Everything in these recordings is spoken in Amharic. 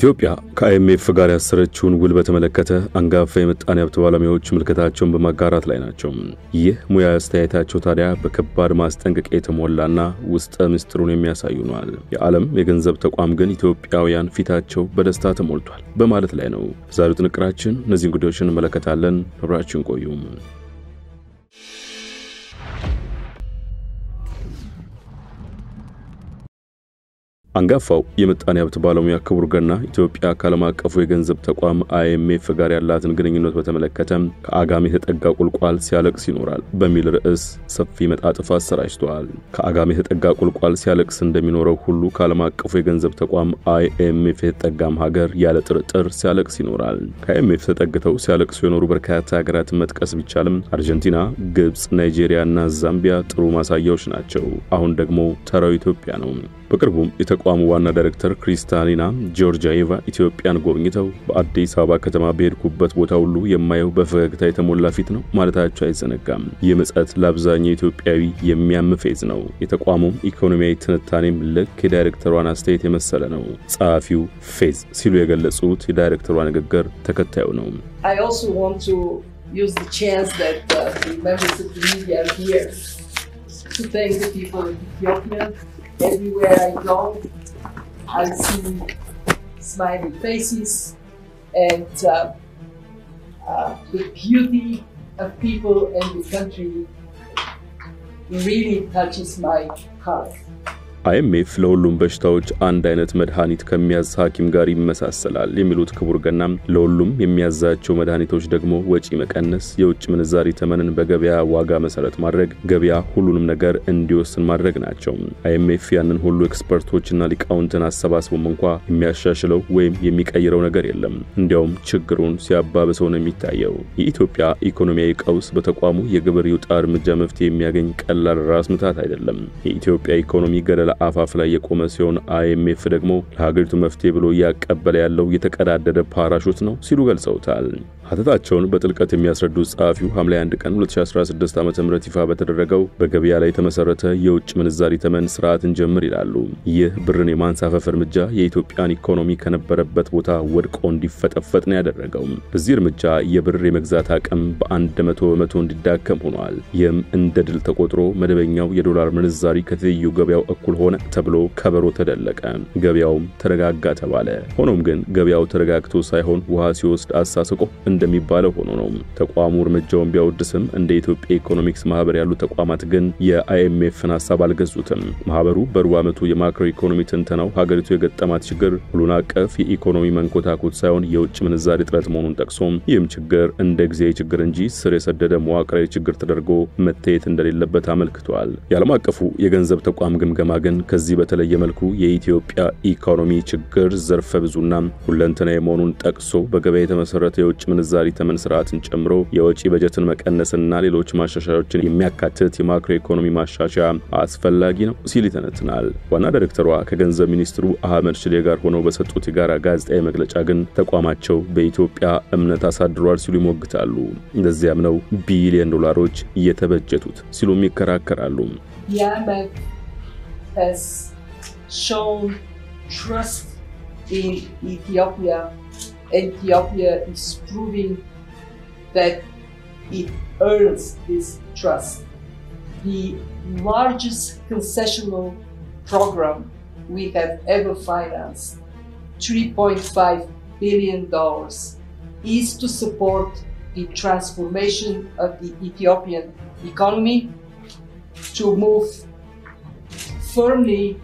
ኢትዮጵያ ከአይኤምኤፍ ጋር ያሰረችውን ውል በተመለከተ አንጋፋ የምጣኔ ሀብት ባለሙያዎች ምልከታቸውን በማጋራት ላይ ናቸው። ይህ ሙያዊ አስተያየታቸው ታዲያ በከባድ ማስጠንቀቂያ የተሞላና ውስጠ ምስጢሩን የሚያሳዩ ነው። የዓለም የገንዘብ ተቋም ግን ኢትዮጵያውያን ፊታቸው በደስታ ተሞልቷል በማለት ላይ ነው። ዛሬው ጥንቅራችን እነዚህን ጉዳዮችን እንመለከታለን። አብራችሁን ቆዩ። አንጋፋው የምጣኔ ሀብት ባለሙያ ክቡር ገና ኢትዮጵያ ከዓለም አቀፉ የገንዘብ ተቋም አይኤምኤፍ ጋር ያላትን ግንኙነት በተመለከተ ከአጋሜ የተጠጋ ቁልቋል ሲያለቅስ ይኖራል በሚል ርዕስ ሰፊ መጣጥፍ አሰራጭቷል። ከአጋሜ የተጠጋ ቁልቋል ሲያለቅስ እንደሚኖረው ሁሉ ከዓለም አቀፉ የገንዘብ ተቋም አይኤምኤፍ የተጠጋም ሀገር ያለ ጥርጥር ሲያለቅስ ይኖራል። ከአይኤምኤፍ ተጠግተው ሲያለቅሱ የኖሩ በርካታ ሀገራትን መጥቀስ ቢቻልም አርጀንቲና፣ ግብጽ፣ ናይጄሪያና ዛምቢያ ጥሩ ማሳያዎች ናቸው። አሁን ደግሞ ተራው ኢትዮጵያ ነው። በቅርቡም የተቋሙ ዋና ዳይሬክተር ክሪስታሊና ጆርጂያቫ ኢትዮጵያን ጎብኝተው በአዲስ አበባ ከተማ በሄድኩበት ቦታ ሁሉ የማየው በፈገግታ የተሞላ ፊት ነው ማለታቸው አይዘነጋም። የምጽት ለአብዛኛው ኢትዮጵያዊ የሚያምፌዝ ነው። የተቋሙ ኢኮኖሚያዊ ትንታኔም ልክ የዳይሬክተሯን አስተያየት የመሰለ ነው። ጸሐፊው ፌዝ ሲሉ የገለጹት የዳይሬክተሯ ንግግር ተከታዩ ነው። I also want to use the chance that the members of the media are here to thank the people of Ethiopia. Everywhere I go, I see smiling faces and the beauty of people and the country really touches my heart. አይኤምኤፍ ለሁሉም በሽታዎች አንድ አይነት መድኃኒት ከሚያዝ ሐኪም ጋር ይመሳሰላል የሚሉት ክቡር ገናም ለሁሉም የሚያዛቸው መድኃኒቶች ደግሞ ወጪ መቀነስ፣ የውጭ ምንዛሪ ተመንን በገበያ ዋጋ መሰረት ማድረግ፣ ገበያ ሁሉንም ነገር እንዲወስን ማድረግ ናቸው። አይኤምኤፍ ያንን ሁሉ ኤክስፐርቶችና ሊቃውንትን አሰባስቦም እንኳን የሚያሻሽለው ወይም የሚቀይረው ነገር የለም። እንዲያውም ችግሩን ሲያባብሰው ነው የሚታየው። የኢትዮጵያ ኢኮኖሚያዊ ቀውስ በተቋሙ የግብር ይውጣ እርምጃ መፍትሄ የሚያገኝ ቀላል ራስ ምታት አይደለም። የኢትዮጵያ ኢኮኖሚ ገደላ አፋፍ ላይ የቆመ ሲሆን አይኤምኤፍ ደግሞ ለሀገሪቱ መፍትሄ ብሎ ያቀበለ ያለው የተቀዳደደ ፓራሹት ነው ሲሉ ገልጸውታል። ሀተታቸውን በጥልቀት የሚያስረዱት ጸሐፊው ሐምሌ 1 ቀን 2016 ዓ.ም ይፋ በተደረገው በገበያ ላይ የተመሰረተ የውጭ ምንዛሪ ተመን ስርዓትን ጀምር ይላሉ። ይህ ብርን የማንሳፈፍ እርምጃ የኢትዮጵያን ኢኮኖሚ ከነበረበት ቦታ ወድቆ እንዲፈጠፈጥ ነው ያደረገው። በዚህ እርምጃ የብር የመግዛት አቅም በ100% እንዲዳከም ሆኗል። ይህም እንደ ድል ተቆጥሮ መደበኛው የዶላር ምንዛሪ ከትይዩ ገበያው እኩል ሆነ ተብሎ ከበሮ ተደለቀ። ገበያውም ተረጋጋ ተባለ። ሆኖም ግን ገበያው ተረጋግቶ ሳይሆን ውሃ ሲወስድ አሳስቆ እንደሚባለው ሆኖ ነው። ተቋሙ እርምጃውን ቢያወድስም እንደ ኢትዮጵያ ኢኮኖሚክስ ማህበር ያሉ ተቋማት ግን የአይኤምኤፍን ሐሳብ አልገዙትም። ማህበሩ በሩብ ዓመቱ የማክሮ ኢኮኖሚ ትንተናው ሀገሪቱ የገጠማት ችግር ሁሉን አቀፍ የኢኮኖሚ መንኮታኮት ሳይሆን የውጭ ምንዛሪ እጥረት መሆኑን ጠቅሶ ይህም ችግር እንደ ጊዜያዊ ችግር እንጂ ስር የሰደደ መዋቅራዊ ችግር ተደርጎ መታየት እንደሌለበት አመልክቷል። የዓለም አቀፉ የገንዘብ ተቋም ግምገማ ግን ከዚህ በተለየ መልኩ የኢትዮጵያ ኢኮኖሚ ችግር ዘርፈ ብዙና ሁለንተናዊ መሆኑን ጠቅሶ በገበያ የተመሰረተ የውጭ ምንዛሪ ተመን ስርዓትን ጨምሮ የወጪ በጀትን መቀነስና ሌሎች ማሻሻያዎችን የሚያካትት የማክሮ ኢኮኖሚ ማሻሻያ አስፈላጊ ነው ሲል ይተነትናል። ዋና ዳይሬክተሯ ከገንዘብ ሚኒስትሩ አህመድ ሽዴ ጋር ሆነው በሰጡት የጋራ ጋዜጣዊ መግለጫ ግን ተቋማቸው በኢትዮጵያ እምነት አሳድሯል ሲሉ ይሞግታሉ። እንደዚያም ነው ቢሊዮን ዶላሮች እየተበጀቱት ሲሉም ይከራከራሉ። IMF has shown trust in Ethiopia. Ethiopia is proving that it earns this trust. The largest concessional program we have ever financed, $3.5 billion, is to support the transformation of the Ethiopian economy to move firmly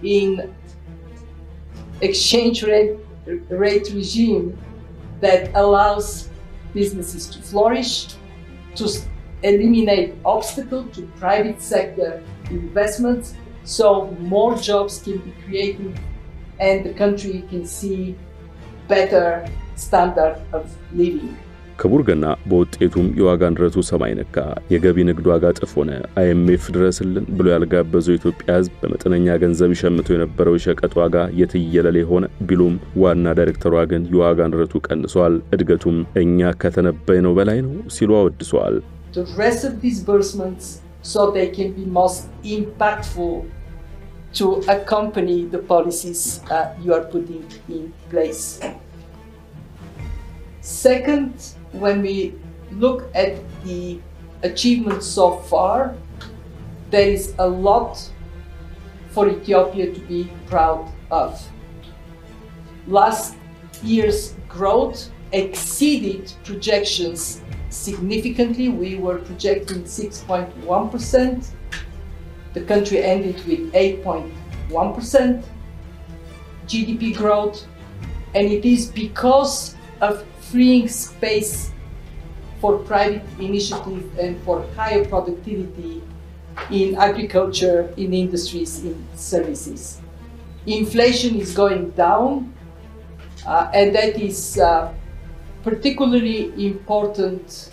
in exchange rate regime that allows businesses to flourish, to eliminate obstacles to private sector investments, so more jobs can be created and the country can see better standard of living. ክቡር ገና በውጤቱም የዋጋ ንረቱ ሰማይ ነካ፣ የገቢ ንግድ ዋጋ ጥፍ ሆነ። አይኤምኤፍ ድረስልን ብሎ ያልጋበዘው ኢትዮጵያ ሕዝብ በመጠነኛ ገንዘብ ይሸምቶ የነበረው ሸቀጥ ዋጋ የትየለሌ ሆነ ቢሉም ዋና ዳይሬክተሯ ግን የዋጋ ንረቱ ቀንሷል፣ እድገቱም እኛ ከተነበየነው በላይ ነው ሲሉ አወድሰዋል። The rest of disbursements so they can be most impactful to accompany the policies you are putting in place. Second, when we look at the achievements so far, there is a lot for Ethiopia to be proud of. Last year's growth exceeded projections significantly. We were projecting 6.1%. The country ended with 8.1% GDP growth, and it is because of freeing space for private initiative and for higher productivity in agriculture, in industries, in services. Inflation is going down, and that is particularly important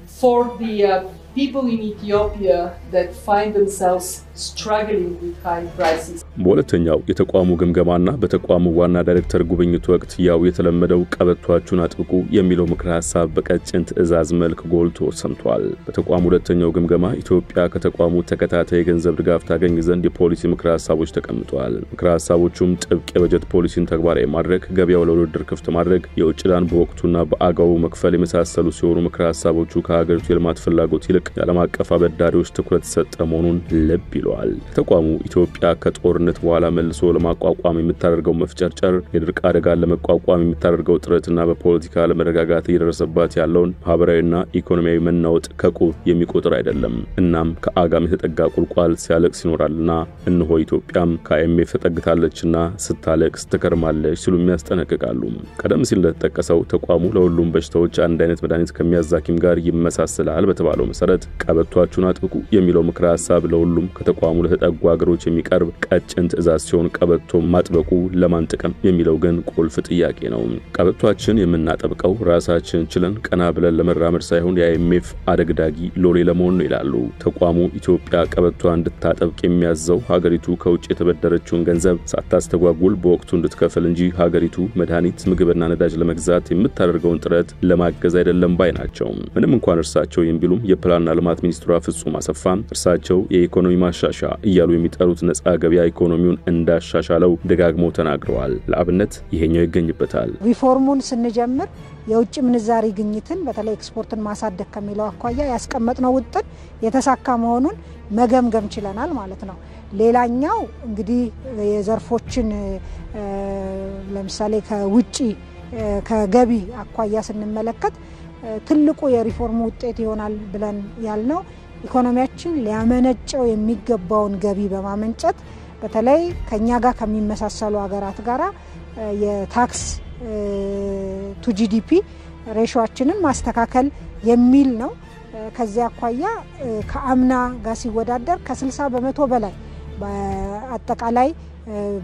for the people in Ethiopia that find themselves struggling with high prices. በሁለተኛው የተቋሙ ግምገማና በተቋሙ ዋና ዳይሬክተር ጉብኝት ወቅት ያው የተለመደው ቀበቷችሁን አጥብቁ የሚለው ምክረ ሐሳብ በቀጭን ትዕዛዝ መልክ ጎልቶ ሰምቷል። በተቋሙ ሁለተኛው ግምገማ ኢትዮጵያ ከተቋሙ ተከታታይ የገንዘብ ድጋፍ ታገኝ ዘንድ የፖሊሲ ምክረ ሐሳቦች ተቀምጠዋል። ምክረ ሐሳቦቹም ጥብቅ የበጀት ፖሊሲን ተግባራዊ ማድረግ፣ ገበያው ለውድድር ክፍት ማድረግ፣ የውጭ ዕዳን በወቅቱና በአጋው መክፈል የመሳሰሉ ሲሆኑ ምክረ ሐሳቦቹ ከሀገሪቱ የልማት ፍላጎት ይልቅ የዓለም አቀፍ አበዳሪዎች ትኩረት ሰጠ መሆኑን ልብ ይሏል። ተቋሙ ኢትዮጵያ ከጦርነት በኋላ መልሶ ለማቋቋም የምታደርገው መፍጨርጨር፣ የድርቅ አደጋን ለመቋቋም የምታደርገው ጥረትና በፖለቲካ ለመረጋጋት እየደረሰባት ያለውን ማህበራዊና ኢኮኖሚያዊ መናወጥ ከቁብ የሚቆጥር አይደለም። እናም ከአጋም የተጠጋ ቁልቋል ሲያለቅስ ይኖራልና እነሆ ኢትዮጵያም ከአይኤምኤፍ ተጠግታለችና ስታለቅስ ትከርማለች ሲሉ የሚያስጠነቅቃሉ። ቀደም ሲል እንደተጠቀሰው ተቋሙ ለሁሉም በሽታዎች አንድ አይነት መድኃኒት ከሚያዛኪም ጋር ይመሳሰላል በተባለው መሰረት ቀበቷችሁን አጥብቁ የሚለው ምክረ ሐሳብ ለሁሉም ከተቋሙ ለተጠጉ ሀገሮች የሚቀርብ ቀጭን ትዕዛዝ ሲሆን ቀበቶ ማጥበቁ ለማን ጥቅም የሚለው ግን ቁልፍ ጥያቄ ነው። ቀበቷችን የምናጠብቀው ራሳችን ችለን ቀና ብለን ለመራመድ ሳይሆን የአይኤምኤፍ አደግዳጊ ሎሌ ለመሆን ነው ይላሉ። ተቋሙ ኢትዮጵያ ቀበቷ እንድታጠብቅ የሚያዘው ሀገሪቱ ከውጭ የተበደረችውን ገንዘብ ሳታስተጓጉል በወቅቱ እንድትከፍል እንጂ ሀገሪቱ መድኃኒት፣ ምግብና ነዳጅ ለመግዛት የምታደርገውን ጥረት ለማገዝ አይደለም ባይ ናቸው። ምንም እንኳን እርሳቸው የሚሉም የፕላንና ልማት ሚኒስትሯ ፍጹም አሰፋ እርሳቸው የኢኮኖሚ ማሻሻ እያሉ የሚጠሩት ነፃ ገበያ ኢኮኖሚውን እንዳሻሻለው ደጋግመው ተናግረዋል። ለአብነት ይሄኛው ይገኝበታል። ሪፎርሙን ስንጀምር የውጭ ምንዛሪ ግኝትን በተለይ ኤክስፖርትን ማሳደግ ከሚለው አኳያ ያስቀመጥነው ውጥን የተሳካ መሆኑን መገምገም ችለናል ማለት ነው። ሌላኛው እንግዲህ የዘርፎችን ለምሳሌ ከውጪ ከገቢ አኳያ ስንመለከት ትልቁ የሪፎርሙ ውጤት ይሆናል ብለን ያልነው ኢኮኖሚያችን ሊያመነጨው የሚገባውን ገቢ በማመንጨት በተለይ ከኛ ጋር ከሚመሳሰሉ ሀገራት ጋራ የታክስ ቱ ጂዲፒ ሬሾአችንን ማስተካከል የሚል ነው። ከዚያ አኳያ ከአምና ጋር ሲወዳደር ከ60% በላይ በአጠቃላይ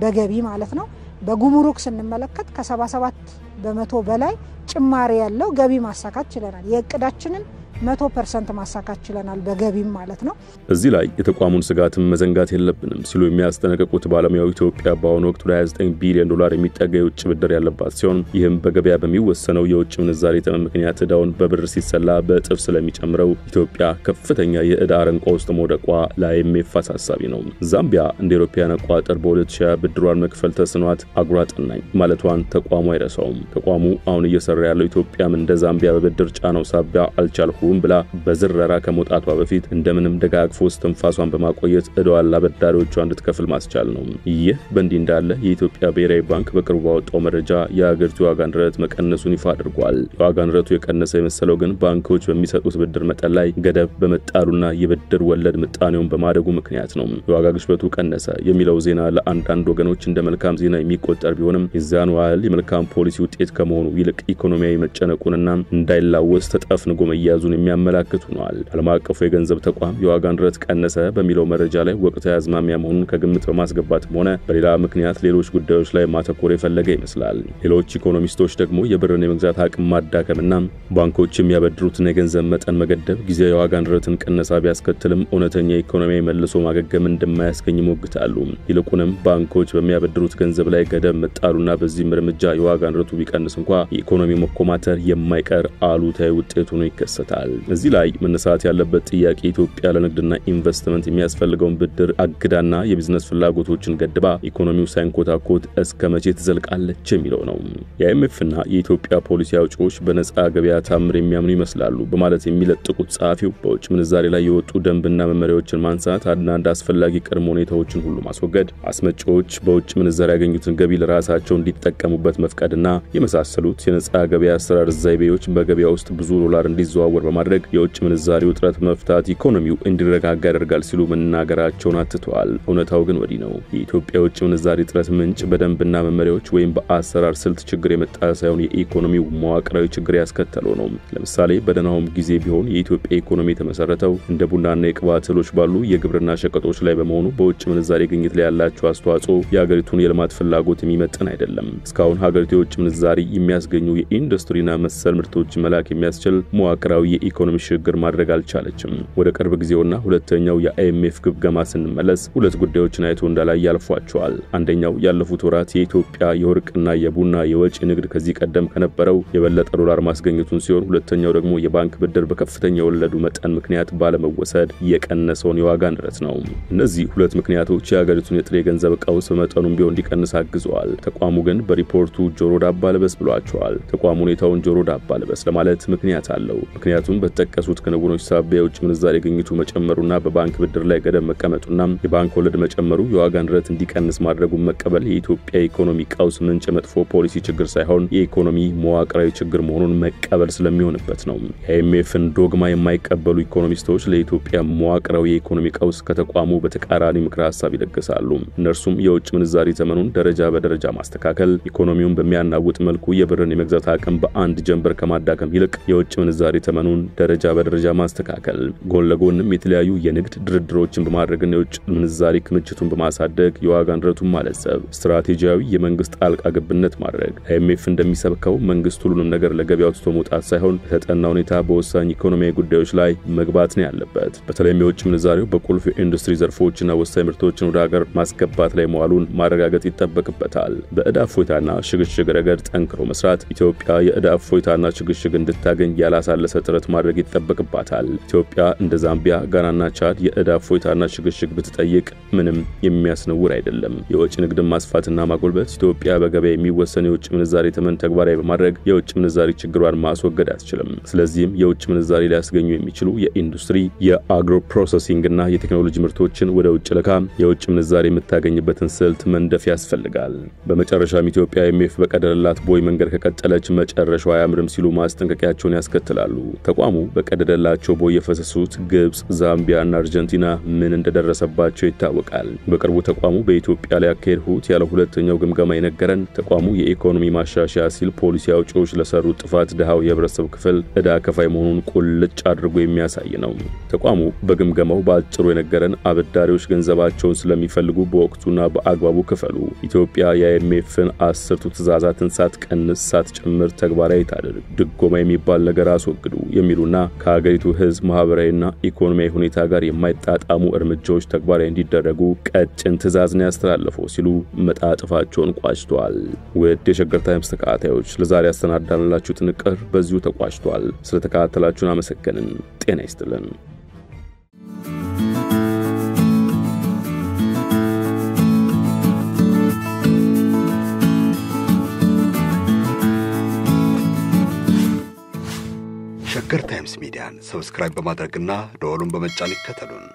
በገቢ ማለት ነው። በጉምሩክ ስንመለከት ከ77% በላይ ጭማሪ ያለው ገቢ ማሳካት ችለናል። የእቅዳችንን 100% ማሳካት ችለናል በገቢም ማለት ነው። እዚህ ላይ የተቋሙን ስጋትም መዘንጋት የለብንም ሲሉ የሚያስጠነቅቁት ባለሙያው ኢትዮጵያ በአሁኑ ወቅት $29 ቢሊዮን የሚጠጋ የውጭ ብድር ያለባት ሲሆን ይህም በገበያ በሚወሰነው የውጭ ምንዛሪ ተመን ምክንያት ዕዳውን በብር ሲሰላ በእጥፍ ስለሚጨምረው ኢትዮጵያ ከፍተኛ የዕዳ አረንቋ ውስጥ መውደቋ ለአይኤምኤፍ አሳሳቢ ነው። ዛምቢያ እንደ አውሮፓውያን አቆጣጠር በ2020 ብድሯን መክፈል ተስኗት አጉራጥናኝ ማለቷን ተቋሙ አይረሳውም። ተቋሙ አሁን እየሰራ ያለው ኢትዮጵያም እንደ ዛምቢያ በብድር ጫናው ሳቢያ አልቻልኩም ብላ በዝረራ ከመውጣቷ በፊት እንደምንም ደጋግፎ ተንፋሷን በማቆየት ዕዳዋን ለአበዳሪዎቿ እንድትከፍል ማስቻል ነው። ይህ በእንዲህ እንዳለ የኢትዮጵያ ብሔራዊ ባንክ በቅርቡ ባወጣው መረጃ የሀገሪቱ ዋጋ ንረት መቀነሱን ይፋ አድርጓል። የዋጋ ንረቱ የቀነሰ የመሰለው ግን ባንኮች በሚሰጡት ብድር መጠን ላይ ገደብ በመጣሉና የብድር ወለድ ምጣኔውን በማደጉ ምክንያት ነው። የዋጋ ግሽበቱ ቀነሰ የሚለው ዜና ለአንዳንድ ወገኖች እንደ መልካም ዜና የሚቆጠር ቢሆንም የዛኑ ያህል የመልካም ፖሊሲ ውጤት ከመሆኑ ይልቅ ኢኮኖሚያዊ መጨነቁንና እንዳይላወስ ተጠፍንጎ መያዙን የሚያመላክቱ ነዋል። ዓለም አቀፉ የገንዘብ ተቋም የዋጋ ንረት ቀነሰ በሚለው መረጃ ላይ ወቅታዊ አዝማሚያ መሆኑን ከግምት በማስገባትም ሆነ በሌላ ምክንያት ሌሎች ጉዳዮች ላይ ማተኮር የፈለገ ይመስላል። ሌሎች ኢኮኖሚስቶች ደግሞ የብርን የመግዛት አቅም ማዳከምና ባንኮች የሚያበድሩትን የገንዘብ መጠን መገደብ ጊዜያዊ የዋጋ ንረትን ቀነሳ ቢያስከትልም እውነተኛ ኢኮኖሚያዊ መልሶ ማገገም እንደማያስገኝ ሞግታሉ። ይልቁንም ባንኮች በሚያበድሩት ገንዘብ ላይ ገደብ መጣሉና በዚህም እርምጃ የዋጋ ንረቱ ቢቀንስ እንኳን የኢኮኖሚ መኮማተር የማይቀር አሉታዊ ውጤት ሆኖ ይከሰታል። ይገኛል። እዚህ ላይ መነሳት ያለበት ጥያቄ ኢትዮጵያ ለንግድና ኢንቨስትመንት የሚያስፈልገውን ብድር አግዳና የቢዝነስ ፍላጎቶችን ገድባ ኢኮኖሚው ሳይንኮታኮት እስከ መቼ ትዘልቃለች የሚለው ነው። የአይኤምኤፍና የኢትዮጵያ ፖሊሲ አውጪዎች በነጻ ገበያ ታምር የሚያምኑ ይመስላሉ በማለት የሚለጥቁት ጸሐፊው በውጭ ምንዛሬ ላይ የወጡ ደንብና መመሪያዎችን ማንሳት አንዳንድ አስፈላጊ ቅድመ ሁኔታዎችን ሁሉ ማስወገድ፣ አስመጪዎች በውጭ ምንዛሬ ያገኙትን ገቢ ለራሳቸው እንዲጠቀሙበት መፍቀድና የመሳሰሉት የነጻ ገበያ አሰራር ዘይቤዎች በገበያ ውስጥ ብዙ ዶላር እንዲዘዋወር በማድረግ የውጭ ምንዛሬ ውጥረት መፍታት ኢኮኖሚው እንዲረጋጋ ያደርጋል ሲሉ መናገራቸውን አትተዋል። እውነታው ግን ወዲህ ነው። የኢትዮጵያ የውጭ ምንዛሬ ጥረት ምንጭ በደንብና መመሪያዎች ወይም በአሰራር ስልት ችግር የመጣ ሳይሆን የኢኮኖሚው መዋቅራዊ ችግር ያስከተለው ነው። ለምሳሌ በደህናውም ጊዜ ቢሆን የኢትዮጵያ ኢኮኖሚ የተመሰረተው እንደ ቡናና የቅባት እህሎች ባሉ የግብርና ሸቀጦች ላይ በመሆኑ በውጭ ምንዛሬ ግኝት ላይ ያላቸው አስተዋጽኦ የሀገሪቱን የልማት ፍላጎት የሚመጥን አይደለም። እስካሁን ሀገሪቱ የውጭ ምንዛሬ የሚያስገኙ የኢንዱስትሪና መሰል ምርቶች መላክ የሚያስችል መዋቅራዊ የኢኮኖሚ ሽግግር ማድረግ አልቻለችም። ወደ ቅርብ ጊዜውና ሁለተኛው የአይኤምኤፍ ግምገማ ስንመለስ ሁለት ጉዳዮችን አይቶ እንዳላይ ያልፏቸዋል። አንደኛው ያለፉት ወራት የኢትዮጵያ የወርቅና የቡና የወጪ ንግድ ከዚህ ቀደም ከነበረው የበለጠ ዶላር ማስገኘቱን ሲሆን ሁለተኛው ደግሞ የባንክ ብድር በከፍተኛ የወለዱ መጠን ምክንያት ባለመወሰድ የቀነሰውን የዋጋ ንረት ነው። እነዚህ ሁለት ምክንያቶች የሀገሪቱን የጥሬ ገንዘብ ቀውስ በመጠኑም ቢሆን እንዲቀንስ አግዘዋል። ተቋሙ ግን በሪፖርቱ ጆሮ ዳባ ልበስ ብሏቸዋል። ተቋሙ ሁኔታውን ጆሮ ዳባ ልበስ ለማለት ምክንያት አለው። ምክንያቱም በተጠቀሱት ክንውኖች ሳቢያ የውጭ ምንዛሬ ግኝቱ መጨመሩና በባንክ ብድር ላይ ገደብ መቀመጡና የባንክ ወለድ መጨመሩ የዋጋ ንረት እንዲቀንስ ማድረጉን መቀበል የኢትዮጵያ ኢኮኖሚ ቀውስ ምንጭ መጥፎ ፖሊሲ ችግር ሳይሆን የኢኮኖሚ መዋቅራዊ ችግር መሆኑን መቀበል ስለሚሆንበት ነው። የአይኤምኤፍን ዶግማ የማይቀበሉ ኢኮኖሚስቶች ለኢትዮጵያ መዋቅራዊ የኢኮኖሚ ቀውስ ከተቋሙ በተቃራኒ ምክረ ሐሳብ ይደግሳሉ። እነርሱም የውጭ ምንዛሬ ተመኑን ደረጃ በደረጃ ማስተካከል፣ ኢኮኖሚውን በሚያናውጥ መልኩ የብርን የመግዛት አቅም በአንድ ጀንበር ከማዳከም ይልቅ የውጭ ምንዛሬ ተመኑን ደረጃ በደረጃ ማስተካከል፣ ጎን ለጎንም የተለያዩ የንግድ ድርድሮችን በማድረግና የውጭ ምንዛሬ ክምችቱን በማሳደግ የዋጋ ንረቱን ማለዘብ፣ ስትራቴጂያዊ የመንግስት ጣልቃ ገብነት ማድረግ። አይኤምኤፍ እንደሚሰብከው መንግስት ሁሉንም ነገር ለገበያው ትቶ መውጣት ሳይሆን በተጠና ሁኔታ በወሳኝ ኢኮኖሚያዊ ጉዳዮች ላይ መግባት ነው ያለበት። በተለይም የውጭ ምንዛሬው በቁልፍ ኢንዱስትሪ ዘርፎችና ወሳኝ ምርቶችን ወደ ሀገር ማስገባት ላይ መዋሉን ማረጋገጥ ይጠበቅበታል። በዕዳ እፎይታና ሽግሽግ ረገድ ጠንክሮ መስራት፣ ኢትዮጵያ የዕዳ እፎይታና ሽግሽግ እንድታገኝ ያላሳለሰ ጥረት ማድረግ ይጠበቅባታል። ኢትዮጵያ እንደ ዛምቢያ፣ ጋናና ቻድ የዕዳ እፎይታና ሽግሽግ ብትጠይቅ ምንም የሚያስነውር አይደለም። የውጭ ንግድን ማስፋትና ማጎልበት፣ ኢትዮጵያ በገበያ የሚወሰን የውጭ ምንዛሬ ተመን ተግባራዊ በማድረግ የውጭ ምንዛሬ ችግሯን ማስወገድ አትችልም። ስለዚህም የውጭ ምንዛሬ ሊያስገኙ የሚችሉ የኢንዱስትሪ፣ የአግሮ ፕሮሰሲንግና የቴክኖሎጂ ምርቶችን ወደ ውጭ ልካ የውጭ ምንዛሬ የምታገኝበትን ስልት መንደፍ ያስፈልጋል። በመጨረሻም ኢትዮጵያ አይኤምኤፍ በቀደደላት ቦይ መንገድ ከቀጠለች መጨረሻው አያምርም ሲሉ ማስጠንቀቂያቸውን ያስከትላሉ። ተቋሙ በቀደደላቸው ቦይ የፈሰሱት ግብጽ፣ ዛምቢያና አርጀንቲና ምን እንደደረሰባቸው ይታወቃል። በቅርቡ ተቋሙ በኢትዮጵያ ላይ ያካሄድሁት ያለ ሁለተኛው ግምገማ የነገረን ተቋሙ የኢኮኖሚ ማሻሻያ ሲል ፖሊሲ አውጪዎች ለሰሩት ጥፋት ድሃው የህብረተሰብ ክፍል ዕዳ ከፋይ መሆኑን ቁልጭ አድርጎ የሚያሳይ ነው። ተቋሙ በግምገማው በአጭሩ የነገረን አበዳሪዎች ገንዘባቸውን ስለሚፈልጉ በወቅቱና በአግባቡ ክፈሉ፣ ኢትዮጵያ የአይኤምኤፍን 10ቱ ትዕዛዛትን ሳትቀንስ ሳትጨምር ተግባራዊ ታድርግ፣ ድጎማ የሚባል ነገር አስወግዱ የሚሉና ከሀገሪቱ ህዝብ ማህበራዊና ኢኮኖሚያዊ ሁኔታ ጋር የማይጣጣሙ እርምጃዎች ተግባራዊ እንዲደረጉ ቀጭን ትዕዛዝን ያስተላልፈው ሲሉ መጣጥፋቸውን ቋጭተዋል። ውድ የሸገር ታይምስ ተከታታዮች ለዛሬ ያሰናዳንላችሁ ጥንቅር በዚሁ ተቋጭቷል። ስለተከታተላችሁን አመሰግንን። ጤና ይስጥልን። ሸገር ታይምስ ሚዲያን ሰብስክራይብ በማድረግና ደወሉን በመጫን ይከተሉን።